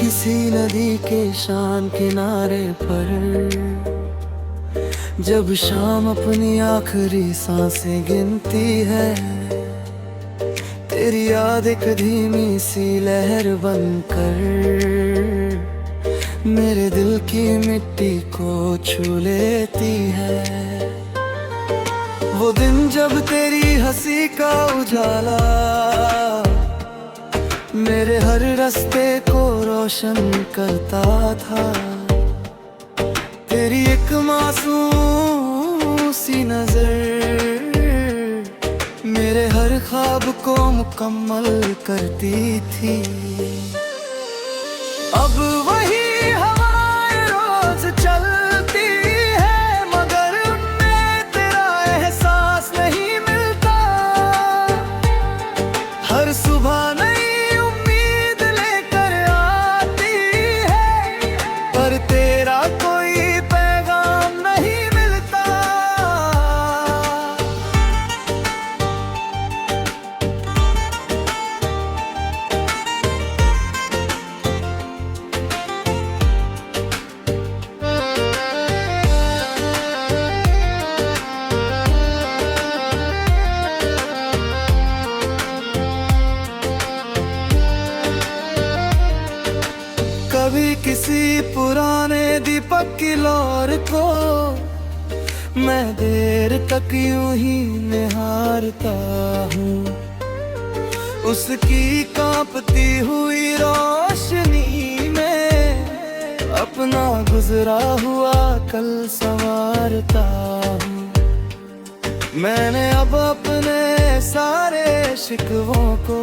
किसी नदी के शान किनारे पर जब शाम अपनी आखिरी सांसें गिनती है, तेरी याद एक धीमी सी लहर बनकर मेरे दिल की मिट्टी को छू लेती है। वो दिन जब तेरी हंसी का उजाला मेरे हर रास्ते को रोशन करता था, तेरी एक मासूम सी नजर मेरे हर ख्वाब को मुकम्मल करती थी। अब वही हवाएं रोज चलती है, मगर उनमें तेरा एहसास नहीं मिलता। हर सुबह नई उम्मीद लेकर आती है, पर तेरा कोई पैगाम नहीं मिलता। कभी किसी पुराने दीपक की लौर को मैं देर तक यूं ही निहारता हूँ, उसकी कांपती हुई रोशनी में अपना गुजरा हुआ कल संवारता हूँ। मैंने अब अपने सारे शिकवों को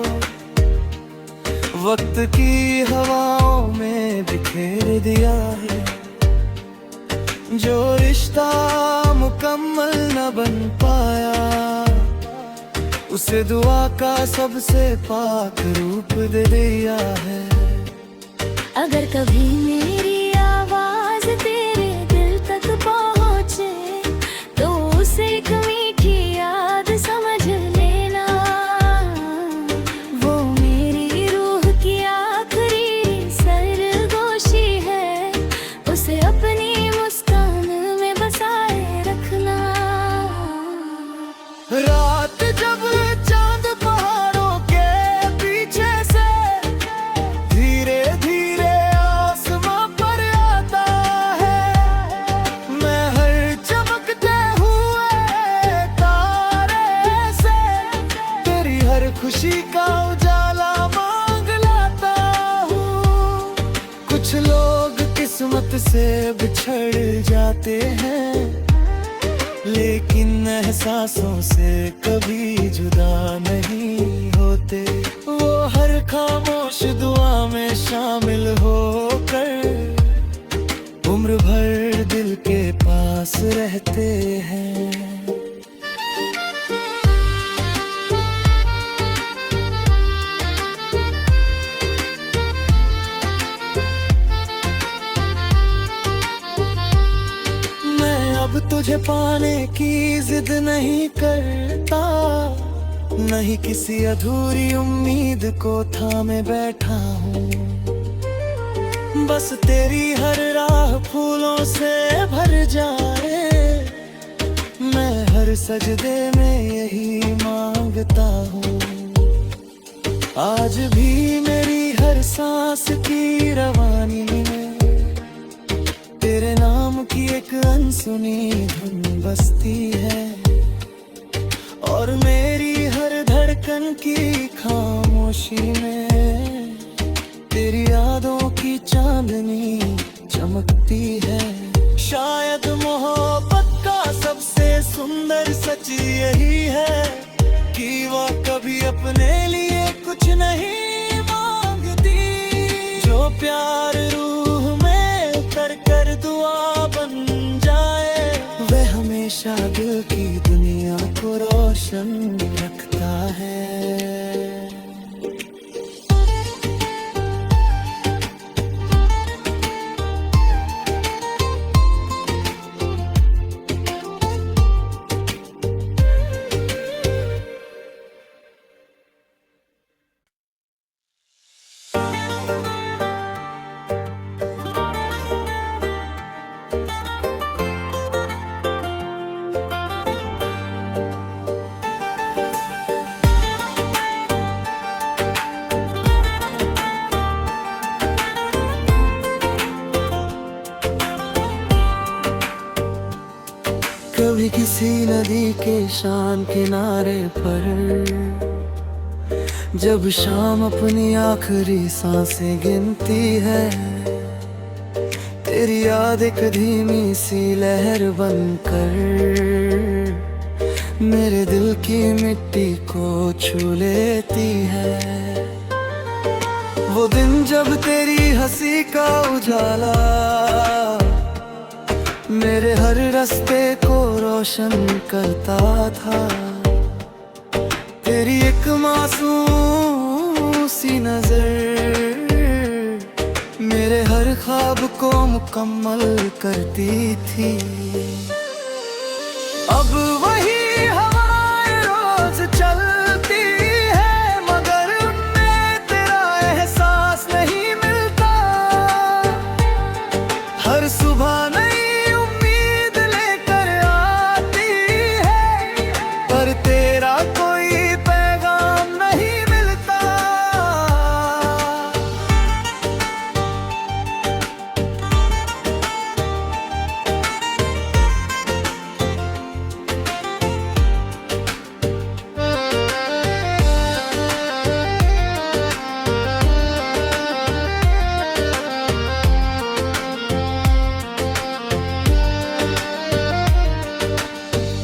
वक्त की हवाओं में बिखेर दिया है। जो रिश्ता मुकम्मल न बन पाया, उसे दुआ का सबसे पाक रूप दे दिया है। अगर कभी मेरी आवाज तेरे दिल तक पहुँचे, तो उसे एक मीठी याद समझ लेना। वो मेरी रूह की आखिरी सरगोशी है, उसे अपनी मुस्कान में बसाए रखना। रात जब चांद पहाड़ों के पीछे से धीरे धीरे आसमां पर आता है, मैं हर चमकते हुए तारे से तेरी हर खुशी का उजाला मांग लाता हूँ। कुछ लोग किस्मत से बिछड़ जाते हैं, लेकिन एहसासों से कभी जुदा नहीं होते। वो हर खामोश दुआ में शामिल होकर उम्र भर दिल के पास रहते हैं। अब तुझे पाने की जिद नहीं करता, नहीं किसी अधूरी उम्मीद को थामे बैठा हूँ। बस तेरी हर राह फूलों से भर जाए, मैं हर सजदे में यही मांगता हूँ। आज भी मेरी हर सांस की रवानी में तेरे नाम की एक अनसुनी धुन बजती है, और मेरी हर धड़कन की खामोशी में तेरी यादों की चांदनी चमकती है। शायद मोहब्बत का सबसे सुंदर सच यही है कि वह कभी अपने लिए कुछ नहीं मांगती। जो प्यार रूह में उतर कर दुआ बन जाए, वह हमेशा दिल की दुनिया को रोशन रखता है। कभी किसी नदी के शान किनारे पर, जब शाम अपनी आखिरी सांसें गिनती है, तेरी याद एक धीमी सी लहर बनकर मेरे दिल की मिट्टी को छू लेती है। वो दिन जब तेरी हंसी का उजाला मेरे हर रास्ते को रोशन करता था, तेरी एक मासूम सी नजर मेरे हर ख्वाब को मुकम्मल करती थी। अब वही हवाएं रोज चलती है, मगर उनमें तेरा एहसास नहीं मिलता। हर सुबह नई उम्मीद लेकर आती है, पर तेरा कोई पैगाम नहीं मिलता।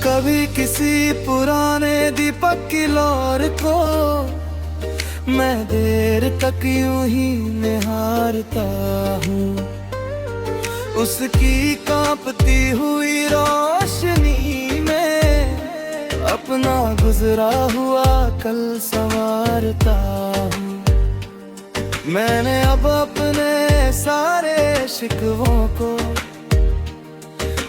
कभी किसी पुराने दीपक की लौर को मैं देर तक यूं ही निहारता हूँ, उसकी कांपती हुई रोशनी में अपना गुजरा हुआ कल संवारता हूँ। मैंने अब अपने सारे शिकवों को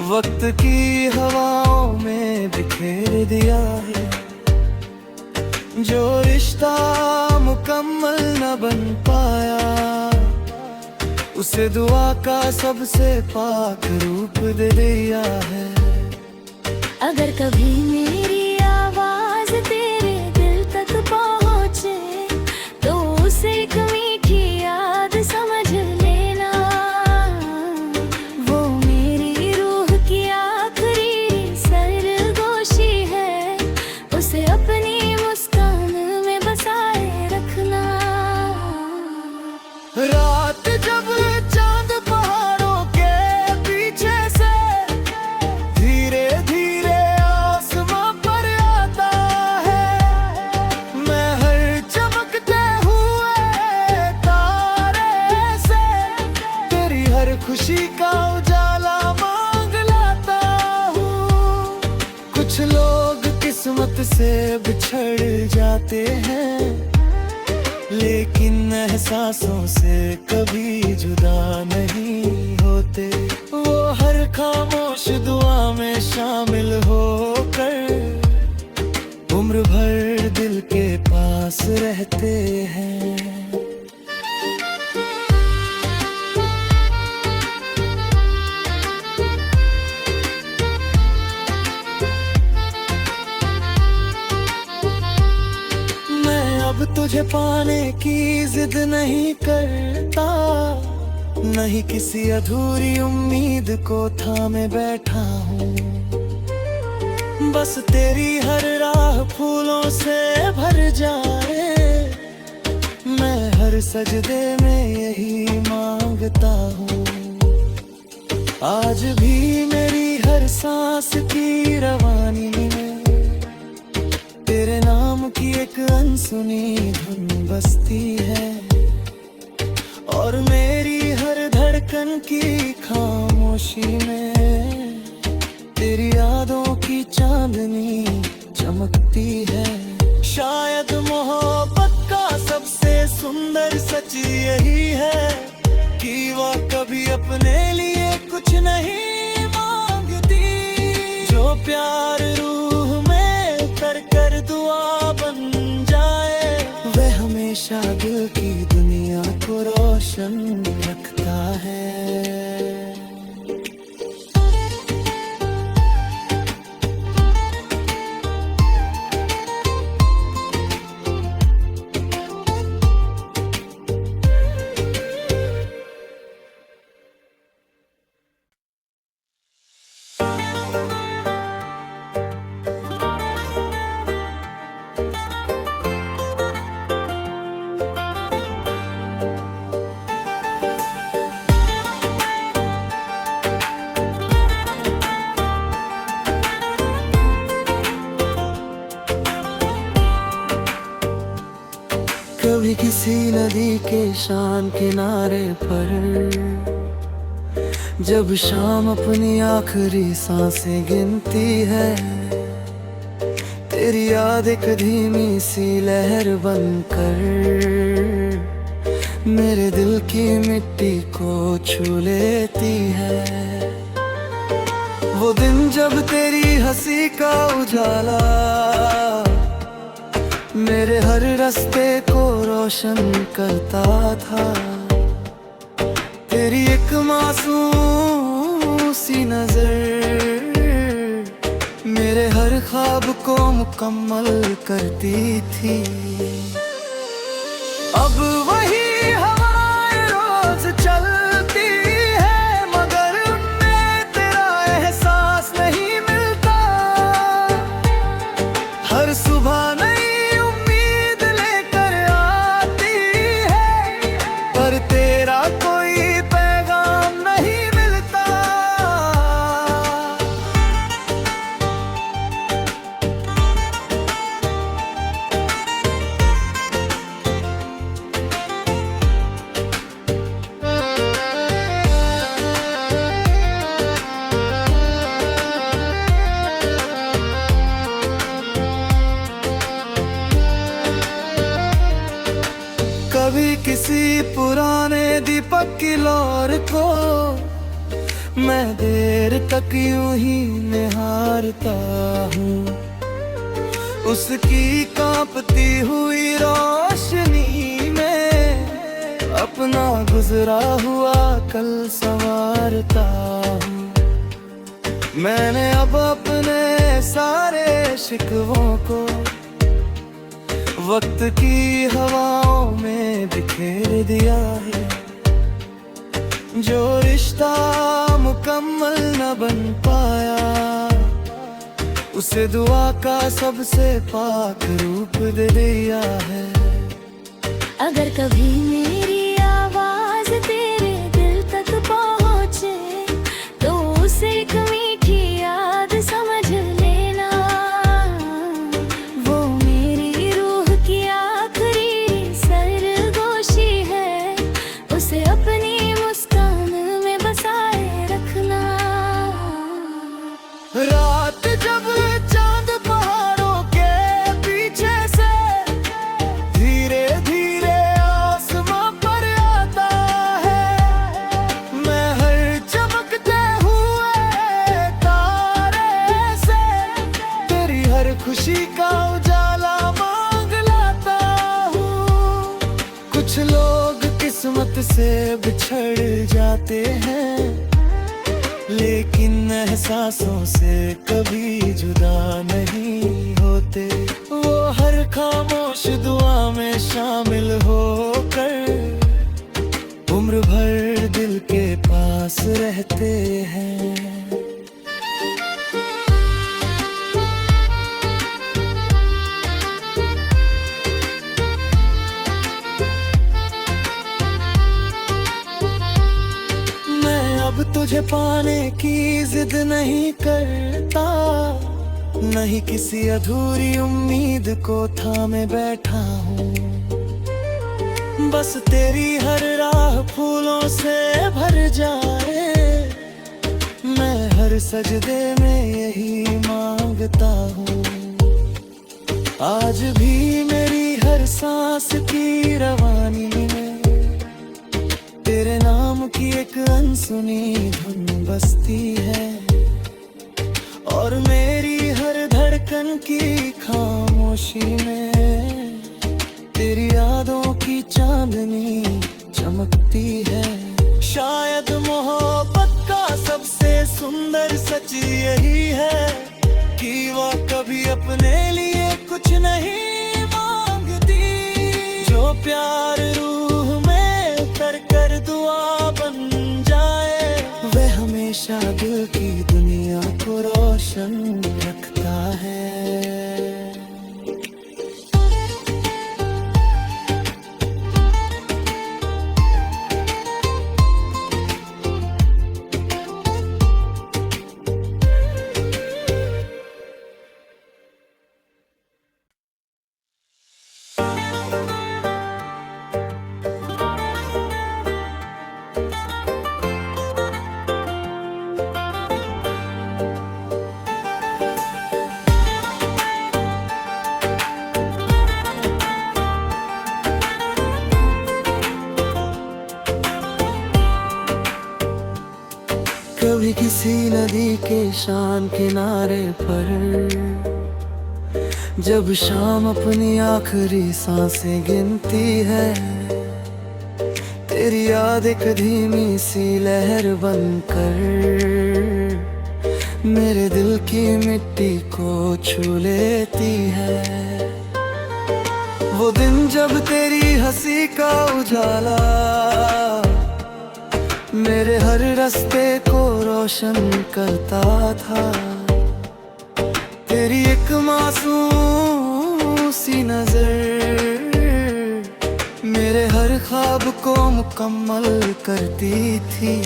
वक्त की हवाओं में बिखेर दिया है। जो रिश्ता मुकम्मल न बन पाया, उसे दुआ का सबसे पाक रूप दे दिया है। अगर कभी मेरी आवाज तेरे दिल तक पहुँचे, तो उसे एक मीठी याद समझ लेना। वो मेरी रूह की आखिरी सरगोशी है, उसे अपनी मुस्कान में बसाए रखना। रात जब चांद पहाड़ों के पीछे से धीरे धीरे आसमां पर आता है, मैं हर चमकते हुए तारे से तेरी हर खुशी का उजाला मांग लाता हूँ। कुछ लोग किस्मत से बिछड़ जाते हैं, लेकिन एहसासों से कभी जुदा नहीं होते। वो हर खामोश दुआ में शामिल होकर उम्र भर दिल के पास रहते हैं। अब तुझे पाने की जिद नहीं करता, नहीं किसी अधूरी उम्मीद को थामे बैठा हूँ। बस तेरी हर राह फूलों से भर जाए, मैं हर सजदे में यही मांगता हूँ। आज भी मेरी हर सांस की रवानी में तेरे नाम की एक अनसुनी धुन बजती है, और मेरी हर धड़कन की खामोशी में तेरी यादों की चांदनी चमकती है। शायद मोहब्बत का सबसे सुंदर सच यही है कि वह कभी अपने लिए कुछ नहीं मांगती। जो प्यार रूह में कर दुआ बन जाए, वह हमेशा दिल की दुनिया को रोशन रखता है। कभी किसी नदी के शान किनारे पर जब शाम अपनी आखिरी सांसें गिनती है, तेरी याद एक धीमी सी लहर बनकर मेरे दिल की मिट्टी को छू लेती है। वो दिन जब तेरी हंसी का उजाला मेरे हर रास्ते को रोशन करता था, तेरी एक मासूम सी नजर मेरे हर ख्वाब को मुकम्मल करती थी। अब वही हवाएं रोज चलती है, मगर उनमें तेरा एहसास नहीं मिलता। हर सुबह नई उम्मीद लेकर आती है, पर तेरा कोई पैगाम नहीं मिलता। कभी किसी पुराने दीपक की लौर को मैं देर तक यूं ही निहारता हूँ, उसकी कांपती हुई रोशनी में अपना गुजरा हुआ कल संवारता हूँ। मैंने अब अपने सारे शिकवों को वक्त की हवाओं में बिखेर दिया है। जो रिश्ता मुकम्मल न बन पाया, उसे दुआ का सबसे पाक रूप दे दिया है। अगर कभी मेरी आवाज तेरे दिल तक पहुँचे, तो उसे एक मीठी याद समझ लेना। वो मेरी रूह की आखिरी सरगोशी है, उसे अपनी मुस्कान में बसाए रखना। रात जब चांद पहाड़ों के पीछे से धीरे धीरे आसमां पर आता है, मैं हर चमकते हुए तारे से तेरी हर खुशी का उजाला मांग लाता हूँ। कुछ लोग किस्मत से बिछड़ जाते हैं, लेकिन एहसासों से कभी जुदा नहीं होते। वो हर खामोश दुआ में शामिल होकर उम्र भर दिल के पास रहते हैं। अब तुझे पाने की जिद नहीं करता, नहीं किसी अधूरी उम्मीद को थामे बैठा हूँ। बस तेरी हर राह फूलों से भर जाए, मैं हर सजदे में यही मांगता हूँ। आज भी मेरी हर सांस की रवानी में तेरे नाम की एक अनसुनी धुन बजती है, और मेरी हर धड़कन की खामोशी में तेरी यादों की चांदनी चमकती है। शायद मोहब्बत का सबसे सुंदर सच यही है कि वह कभी अपने लिए कुछ नहीं मांगती। जो प्यार रूह में उतर कर दुआ बन जाए, वह हमेशा दिल की दुनिया को रोशन रखता है। नदी के शान किनारे पर जब शाम अपनी आखिरी सांसें गिनती है, तेरी याद एक धीमी सी लहर बनकर मेरे दिल की मिट्टी को छू लेती है। वो दिन जब तेरी हंसी का उजाला मेरे हर रास्ते को रोशन करता था, तेरी एक मासूम सी नजर मेरे हर ख्वाब को मुकम्मल करती थी।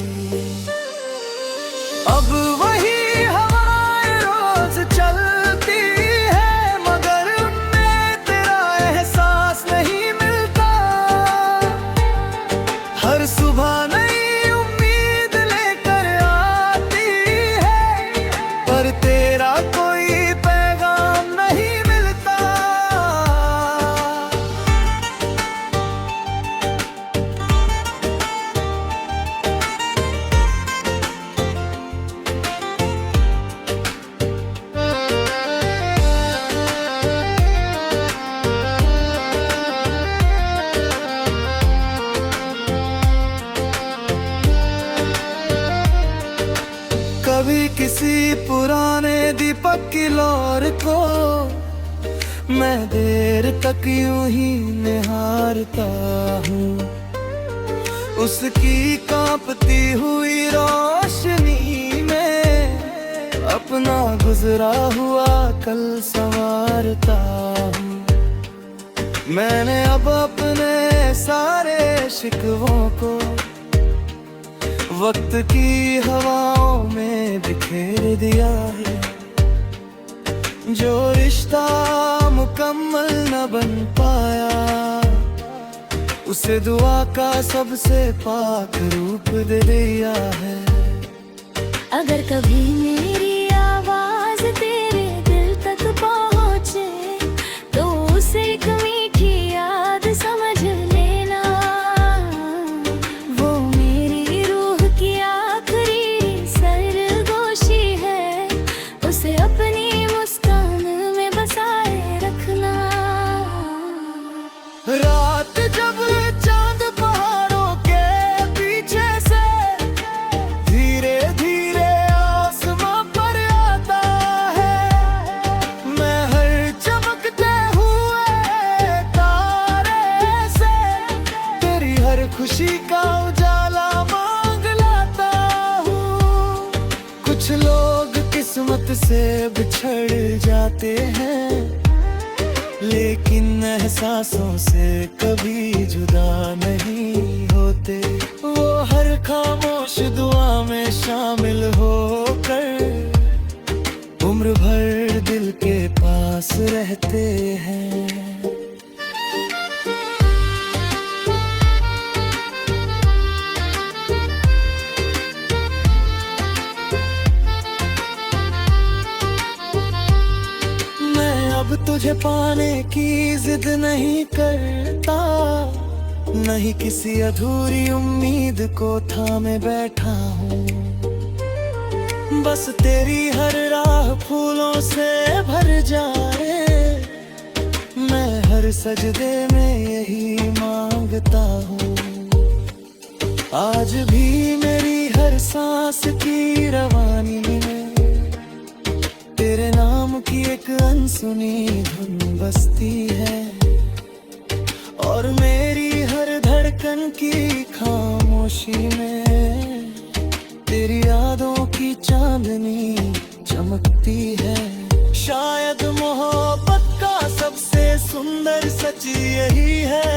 अब वही हवाएं रोज चलती है, मगर उनमें तेरा एहसास नहीं मिलता। हर सुबह नई उम्मीद लेकर आती है, पर तेरा कोई पैगाम नहीं मिलता। कभी किसी पुराने दीपक की लौर को मैं देर तक यूं ही निहारता हूँ, उसकी कांपती हुई रोशनी में अपना गुजरा हुआ कल संवारता हूँ। मैंने अब अपने सारे शिकवों को वक्त की हवाओं में बिखेर दिया है। जो रिश्ता मुकम्मल न बन पाया, उसे दुआ का सबसे पाक रूप दे दिया है। अगर कभी मेरी आवाज तेरे दिल तक पहुँचे, तो उसे एक मीठी याद समझ लेना। वो मेरी रूह की आखिरी सरगोशी है, उसे अपनी मुस्कान में बसाए रखना। रात जब चांद पहाड़ों के पीछे से धीरे धीरे आसमां पर आता है, मैं हर चमकते हुए तारे से तेरी हर खुशी का उजाला मांग लाता हूँ। कुछ लोग किस्मत से बिछड़ जाते हैं, लेकिन एहसासों से कभी जुदा नहीं होते। वो हर खामोश दुआ में शामिल होकर उम्र भर दिल के पास रहते हैं। अब तुझे पाने की जिद नहीं करता, नहीं किसी अधूरी उम्मीद को थामे बैठा हूँ। बस तेरी हर राह फूलों से भर जाए, मैं हर सजदे में यही मांगता हूँ। आज भी मेरी हर सांस की रवानी में तेरे नाम की एक अनसुनी धुन बजती है, और मेरी हर धड़कन की खामोशी में तेरी यादों की चांदनी चमकती है। शायद मोहब्बत का सबसे सुंदर सच यही है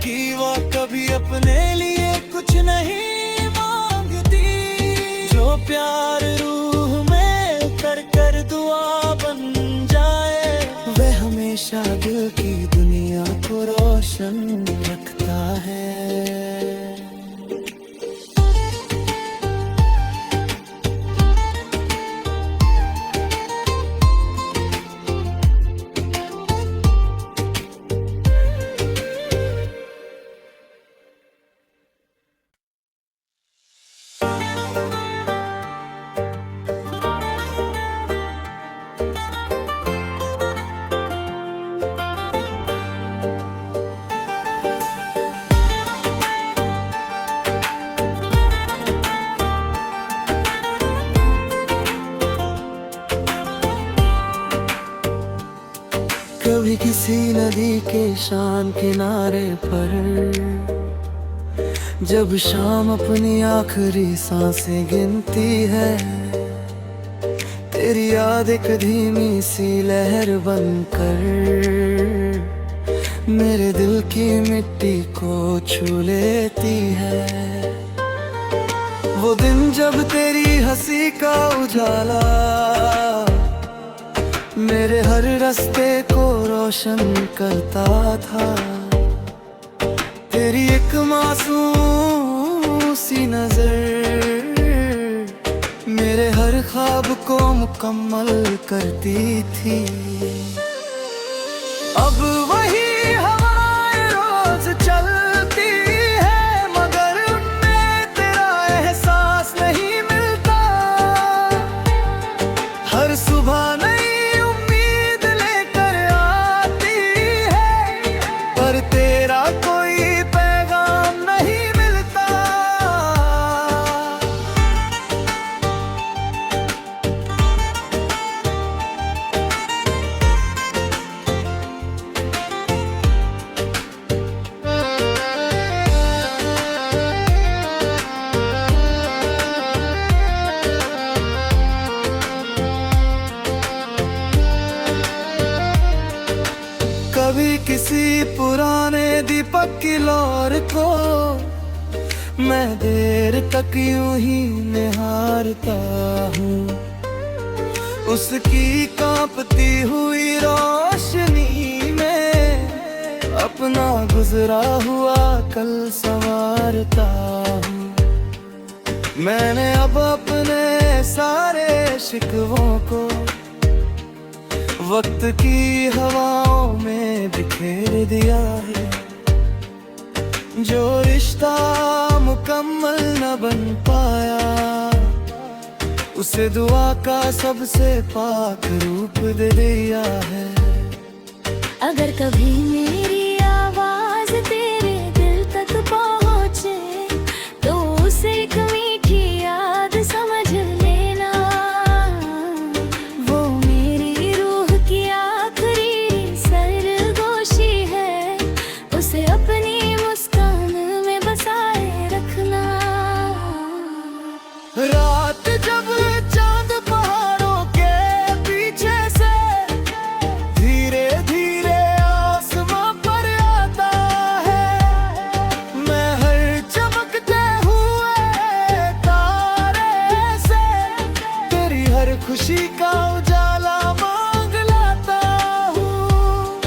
कि वह कभी अपने लिए कुछ नहीं मांगती। जो प्यार रूह में उतर कर दुआ बन जाए, वह हमेशा दिल की दुनिया को रोशन रखता है। कभी किसी नदी के शान किनारे पर जब शाम अपनी आखिरी सांसें गिनती है, तेरी याद एक धीमी सी लहर बनकर मेरे दिल की मिट्टी को छू लेती है। वो दिन जब तेरी हंसी का उजाला मेरे हर रास्ते को रोशन करता था, तेरी एक मासूम सी नजर मेरे हर ख्वाब को मुकम्मल करती थी। अब वही हवाएं रोज चलती है, मगर उनमें तेरा एहसास नहीं मिलता। हर सुबह नई उम्मीद लेकर आती है, पर तेरा कोई पैगाम नहीं मिलता। कभी किसी पुराने दीपक की लौर को मैं देर तक यूं ही निहारता हूँ, उसकी कांपती हुई रोशनी में अपना गुजरा हुआ कल संवारता हूँ। मैंने अब अपने सारे शिकवों को वक्त की हवाओं में बिखेर दिया है। जो रिश्ता मुकम्मल न बन पाया, उसे दुआ का सबसे पाक रूप दे दिया है। अगर कभी मेरी आवाज तेरे दिल तक पहुँचे, तो उसे एक मीठी याद समझ लेना। वो मेरी रूह की आखिरी सरगोशी है, उसे अपनी मुस्कान में बसाए रखना। रात जब चांद पहाड़ों के पीछे से धीरे धीरे आसमां पर आता है, मैं हर चमकते हुए तारे से तेरी हर खुशी का उजाला मांग लाता हूँ।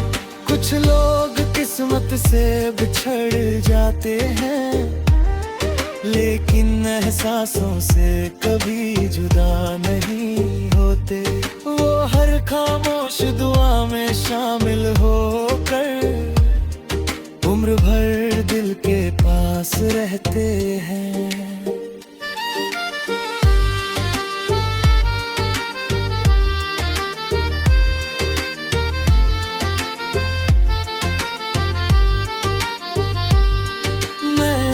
कुछ लोग किस्मत से बिछड़ जाते हैं, लेकिन एहसासों से कभी जुदा नहीं होते। वो हर खामोश दुआ में शामिल होकर उम्र भर दिल के पास रहते हैं।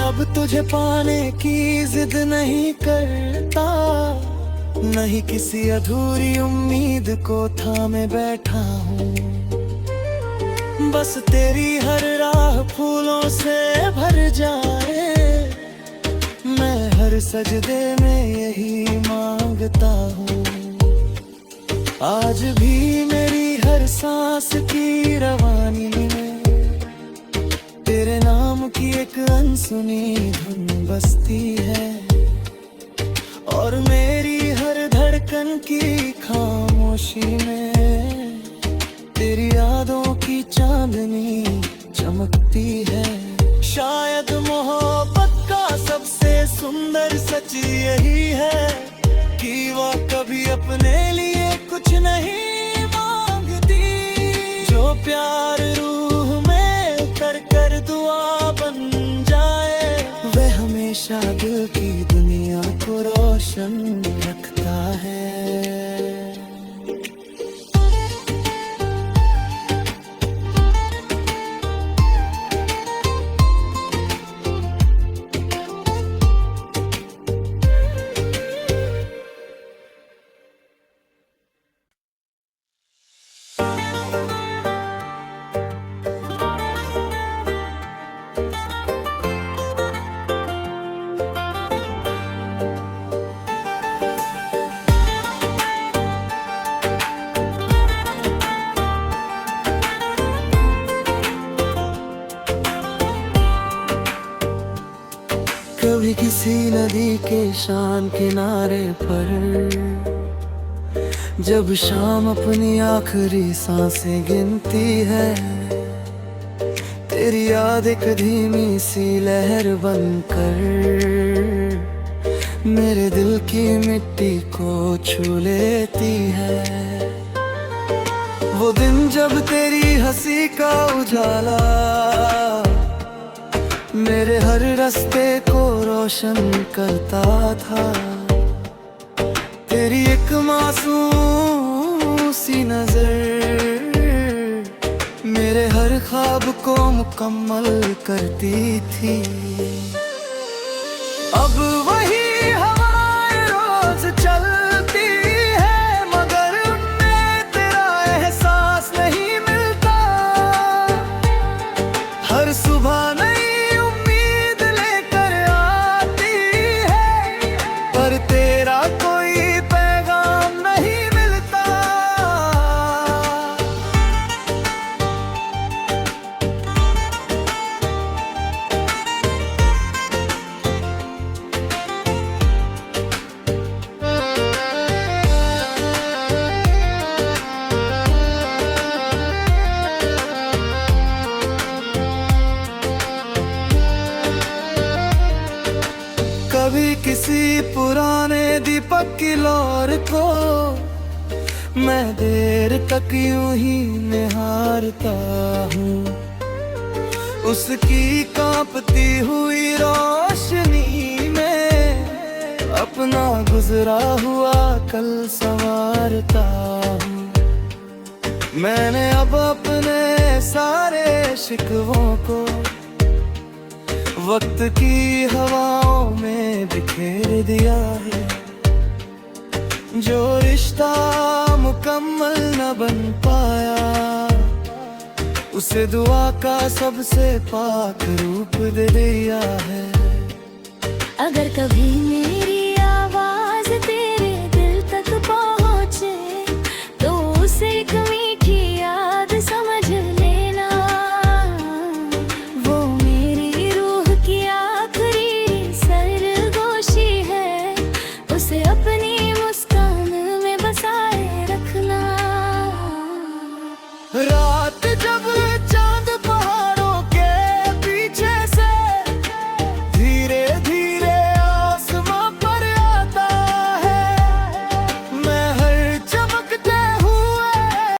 अब तुझे पाने की जिद नहीं करता, नहीं किसी अधूरी उम्मीद को थामे बैठा हूँ। बस तेरी हर राह फूलों से भर जाए, मैं हर सजदे में यही मांगता हूँ। आज भी मेरी हर सांस की रवानी में तेरे नाम की एक अनसुनी धुन बजती है, और मेरी हर धड़कन की खामोशी में तेरी यादों की चांदनी चमकती है। शायद मोहब्बत का सबसे सुंदर सच यही है कि वह कभी अपने लिए कुछ नहीं मांगती। जो प्यार रूह में उतर कर दुआ बन जाए, वह हमेशा दिल की दुनिया को रोशन रखता है। किसी नदी के शान किनारे पर, जब शाम अपनी आखिरी सांसें गिनती है, तेरी याद एक धीमी सी लहर बनकर मेरे दिल की मिट्टी को छू लेती है। वो दिन जब तेरी हंसी का उजाला मेरे हर रास्ते को रोशन करता था, तेरी एक मासूम सी नजर मेरे हर ख्वाब को मुकम्मल करती थी। अब वही हवाएं रोज चलती है, मगर उनमें तेरा एहसास नहीं मिलता। हर सुबह नई उम्मीद लेकर आती है, पर तेरा कोई पैगाम नहीं मिलता। कभी किसी पुराने दीपक की लौर को मैं देर तक यूं ही निहारता हूँ, उसकी कांपती हुई रोशनी में अपना गुजरा हुआ कल संवारता हूँ। मैंने अब अपने सारे शिकवों को वक्त की हवाओं में बिखेर दिया है। जो रिश्ता मुकम्मल न बन पाया, उसे दुआ का सबसे पाक रूप दे दिया है। अगर कभी मेरी आवाज तेरे दिल तक पहुँचे, तो उसे एक मीठी याद समझ लेना। वो मेरी रूह की आखिरी सरगोशी है, उसे अपनी मुस्कान में बसाए रखना।